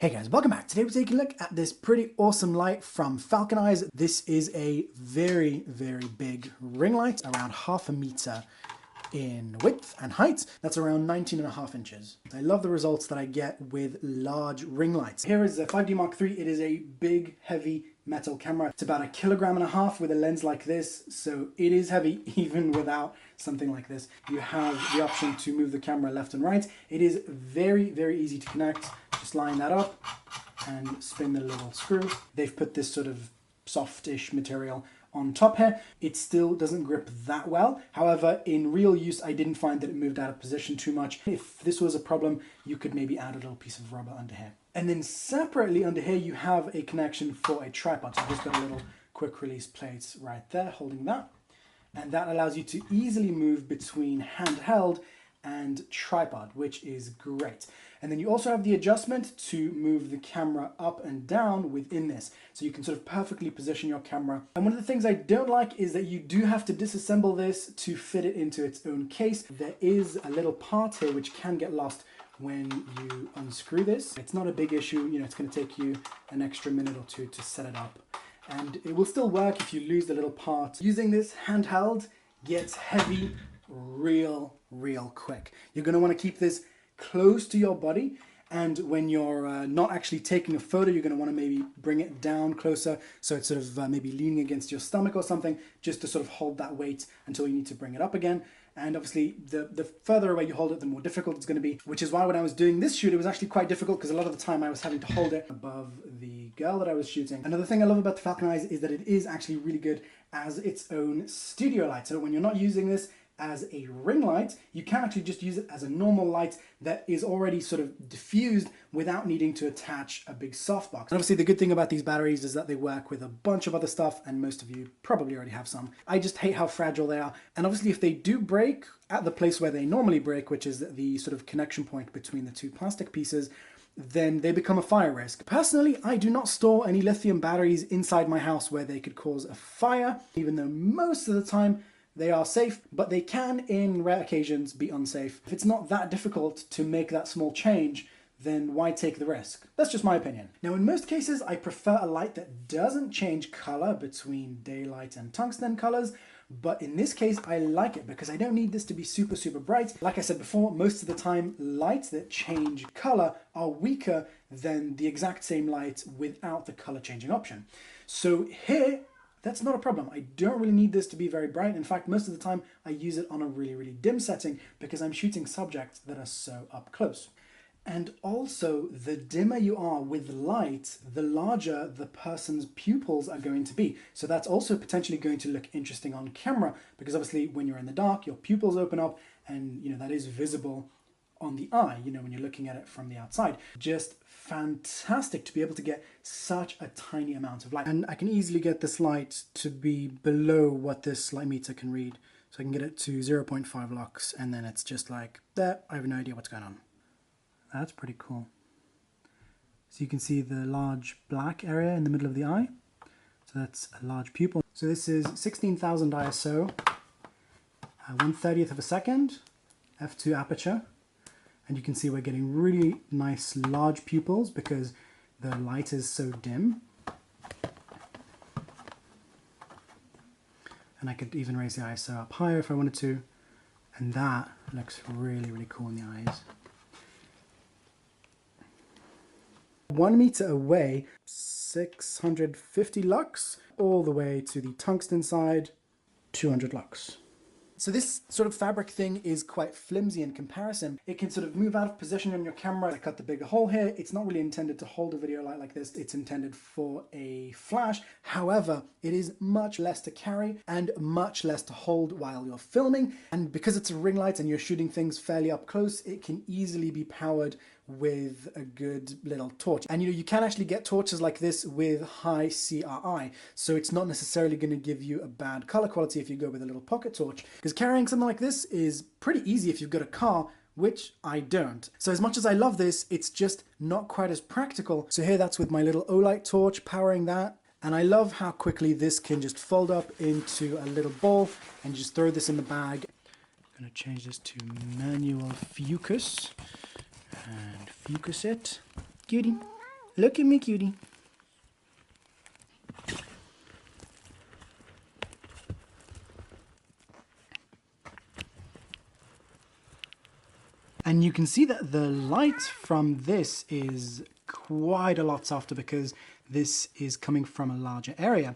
Hey guys, welcome back. Today we're taking a look at this pretty awesome light from Falcon. This is a very big ring light, around 1/2 meter in width and height. That's around 19.5 inches. I love the results that I get with large ring lights. Here is a 5D Mark III. It is a big, heavy metal camera. It's about 1.5 kilograms with a lens like this, so it is heavy even without something like this. You have the option to move the camera left and right. It is very easy to connect. Just line that up and spin the little screw. They've put this sort of softish material on top here. It still doesn't grip that well. However, in real use, I didn't find that it moved out of position too much. If this was a problem, you could maybe add a little piece of rubber under here. And then separately under here, you have a connection for a tripod. So I've just got a little quick release plate right there holding that. And that allows you to easily move between handheld and tripod, which is great. And then you also have the adjustment to move the camera up and down within this. So you can sort of perfectly position your camera. And one of the things I don't like is that you do have to disassemble this to fit it into its own case. There is a little part here which can get lost when you unscrew this. It's not a big issue, you know, it's going to take you an extra minute or two to set it up. And it will still work if you lose the little part. Using this handheld gets heavy real quick. You're going to want to keep this close to your body, and when you're not actually taking a photo, you're going to want to maybe bring it down closer so it's sort of maybe leaning against your stomach or something, just to sort of hold that weight until you need to bring it up again. And obviously the further away you hold it, the more difficult it's going to be, which is why when I was doing this shoot, it was actually quite difficult because a lot of the time I was having to hold it above the girl that I was shooting. Another thing I love about the Falcon is that it is actually really good as its own studio light. So when you're not using this as a ring light, you can actually just use it as a normal light that is already sort of diffused without needing to attach a big softbox. And obviously the good thing about these batteries is that they work with a bunch of other stuff, and most of you probably already have some. I just hate how fragile they are, and obviously if they do break at the place where they normally break, which is the sort of connection point between the two plastic pieces, then they become a fire risk. Personally, I do not store any lithium batteries inside my house where they could cause a fire, even though most of the time they are safe, but they can, in rare occasions, be unsafe. If it's not that difficult to make that small change, then why take the risk? That's just my opinion. Now, in most cases, I prefer a light that doesn't change color between daylight and tungsten colors, but in this case, I like it because I don't need this to be super bright. Like I said before, most of the time, lights that change color are weaker than the exact same light without the color changing option. So here, that's not a problem. I don't really need this to be very bright. In fact, most of the time I use it on a really dim setting because I'm shooting subjects that are so up close. And also, the dimmer you are with light, the larger the person's pupils are going to be. So that's also potentially going to look interesting on camera because obviously when you're in the dark, your pupils open up and that is visible on the eye, when you're looking at it from the outside. Just fantastic to be able to get such a tiny amount of light. And I can easily get this light to be below what this light meter can read. So I can get it to 0.5 lux, and then it's just like that. I have no idea what's going on. That's pretty cool. So you can see the large black area in the middle of the eye. So that's a large pupil. So this is 16,000 ISO, 1/30th of a second, f2 aperture. And you can see we're getting really nice large pupils because the light is so dim. And I could even raise the ISO up higher if I wanted to. And that looks really cool in the eyes. 1 meter away, 650 lux, all the way to the tungsten side, 200 lux. So this sort of fabric thing is quite flimsy in comparison. It can sort of move out of position on your camera. I cut the bigger hole here. It's not really intended to hold a video light like this. It's intended for a flash. However, it is much less to carry and much less to hold while you're filming. And because it's a ring light and you're shooting things fairly up close, it can easily be powered with a good little torch. And you can actually get torches like this with high CRI, so it's not necessarily going to give you a bad color quality if you go with a little pocket torch, because carrying something like this is pretty easy if you've got a car, which I don't. So as much as I love this, it's just not quite as practical. So here that's with my little Olight torch powering that. And I love how quickly this can just fold up into a little ball and just throw this in the bag. I'm going to change this to manual focus. And focus it. Cutie. Look at me, cutie. And you can see that the light from this is quite a lot softer because this is coming from a larger area.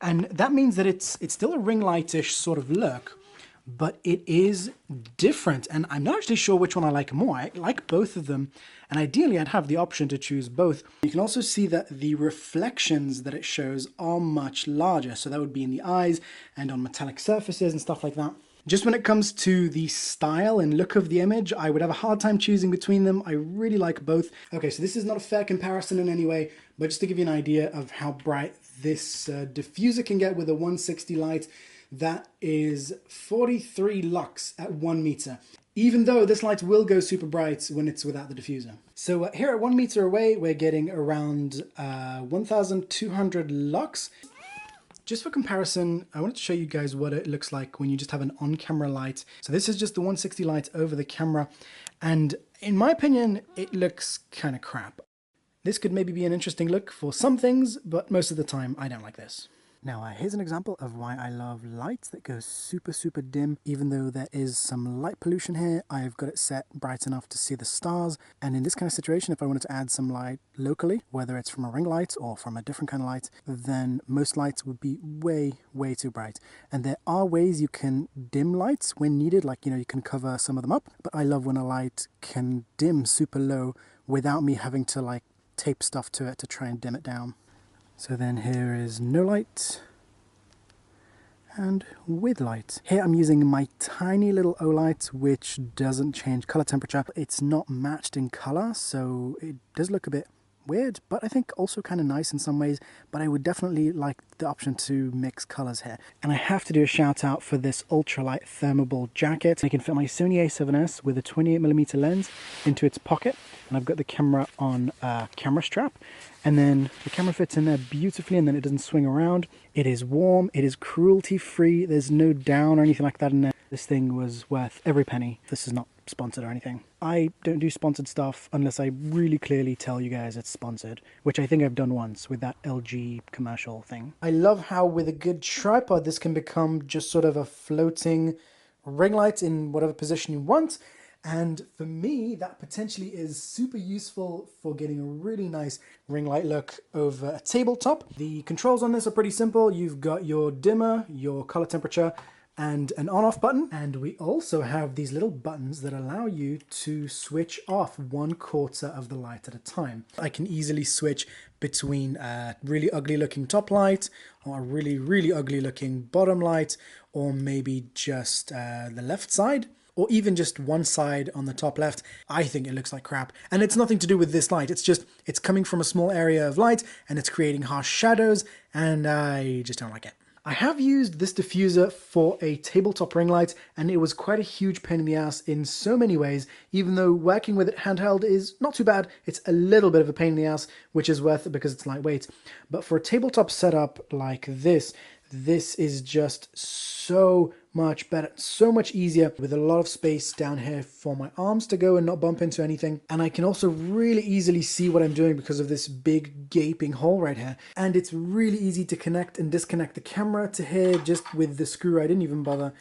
And that means that it's still a ring lightish sort of look, but it is different. And I'm not actually sure which one I like more. I like both of them. And ideally, I'd have the option to choose both. You can also see that the reflections that it shows are much larger. So that would be in the eyes and on metallic surfaces and stuff like that. Just when it comes to the style and look of the image, I would have a hard time choosing between them. I really like both. Okay, so this is not a fair comparison in any way, but just to give you an idea of how bright this diffuser can get with a 160 light, that is 43 lux at 1 meter. Even though this light will go super bright when it's without the diffuser. So here at 1 meter away, we're getting around 1200 lux. Just for comparison, I wanted to show you guys what it looks like when you just have an on-camera light. So this is just the 160 light over the camera. And in my opinion, it looks kind of crap. This could maybe be an interesting look for some things, but most of the time I don't like this. Now here's an example of why I love lights that go super, super dim. Even though there is some light pollution here, I've got it set bright enough to see the stars. And in this kind of situation, if I wanted to add some light locally, whether it's from a ring light or from a different kind of light, then most lights would be way, way too bright. And there are ways you can dim lights when needed, like, you can cover some of them up. But I love when a light can dim super low without me having to like tape stuff to it to try and dim it down. So then here is no light and with light. Here I'm using my tiny little Olight, which doesn't change color temperature. It's not matched in color, so it does look a bit weird, but I think also kind of nice in some ways. But I would definitely like the option to mix colors here. And I have to do a shout out for this ultralight ThermoBall Jacket. I can fit my Sony a7S with a 28mm lens into its pocket, and I've got the camera on a camera strap, and then the camera fits in there beautifully, and then it doesn't swing around. It is warm, it is cruelty free, there's no down or anything like that in there. This thing was worth every penny. This is not sponsored or anything. I don't do sponsored stuff unless I really clearly tell you guys it's sponsored, which I think I've done once with that LG commercial thing. I love how with a good tripod this can become just sort of a floating ring light in whatever position you want. And for me, that potentially is super useful for getting a really nice ring light look over a tabletop. The controls on this are pretty simple. You've got your dimmer, your color temperature, and an on-off button. And we also have these little buttons that allow you to switch off 1/4 of the light at a time. I can easily switch between a really ugly looking top light or a really, really ugly looking bottom light, or maybe just the left side, or even just one side on the top left. I think it looks like crap. And it's nothing to do with this light. It's just, it's coming from a small area of light and it's creating harsh shadows, and I just don't like it. I have used this diffuser for a tabletop ring light, and it was quite a huge pain in the ass in so many ways. Even though working with it handheld is not too bad, it's a little bit of a pain in the ass, which is worth it because it's lightweight. But for a tabletop setup like this is just so much better, so much easier, with a lot of space down here for my arms to go and not bump into anything. And I can also really easily see what I'm doing because of this big gaping hole right here. And it's really easy to connect and disconnect the camera to here just with the screw. I didn't even bother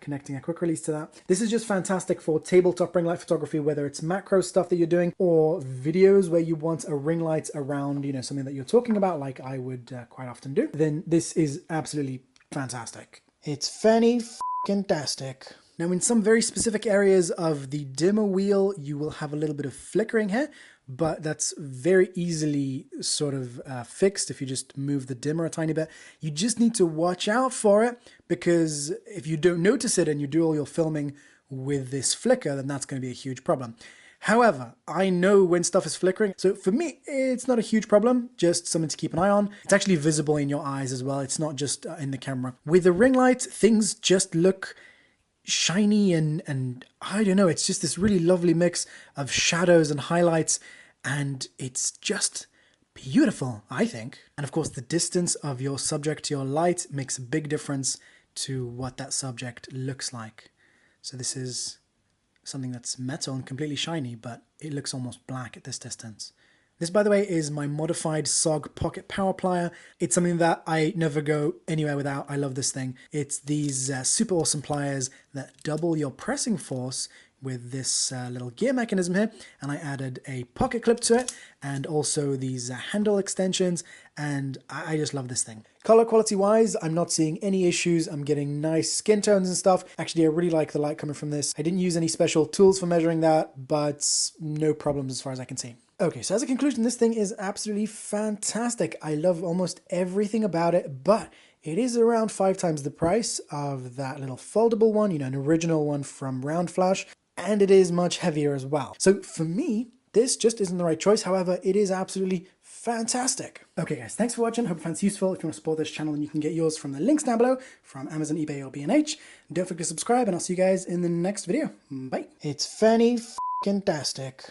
connecting a quick release to that. This is just fantastic for tabletop ring light photography, whether it's macro stuff that you're doing or videos where you want a ring light around, something that you're talking about, like I would quite often do. Then this is absolutely fantastic. It's fantastic. Now, in some very specific areas of the dimmer wheel, you will have a little bit of flickering here, but that's very easily sort of fixed if you just move the dimmer a tiny bit. You just need to watch out for it, because if you don't notice it and you do all your filming with this flicker, then that's going to be a huge problem. However, I know when stuff is flickering, so for me, it's not a huge problem, just something to keep an eye on. It's actually visible in your eyes as well. It's not just in the camera. With the ring light, things just look shiny and I don't know, it's just this really lovely mix of shadows and highlights, and it's just beautiful, I think. And of course, the distance of your subject to your light makes a big difference to what that subject looks like. So this is something that's metal and completely shiny, but it looks almost black at this distance, This, by the way, is my modified SOG pocket power plier. It's something that I never go anywhere without. I love this thing. It's these super awesome pliers that double your pressing force with this little gear mechanism here, and I added a pocket clip to it and also these handle extensions, and I just love this thing. Color quality wise, I'm not seeing any issues. I'm getting nice skin tones and stuff. Actually, I really like the light coming from this. I didn't use any special tools for measuring that, but no problems as far as I can see. Okay, so as a conclusion, this thing is absolutely fantastic. I love almost everything about it, but it is around 5 times the price of that little foldable one, you know, an original one from Roundflash, and it is much heavier as well. So for me, this just isn't the right choice. However, it is absolutely fantastic. Okay guys, thanks for watching. Hope you found it useful. If you want to support this channel, then you can get yours from the links down below from Amazon, eBay, or B&H. Don't forget to subscribe, and I'll see you guys in the next video. Bye. It's fantastic.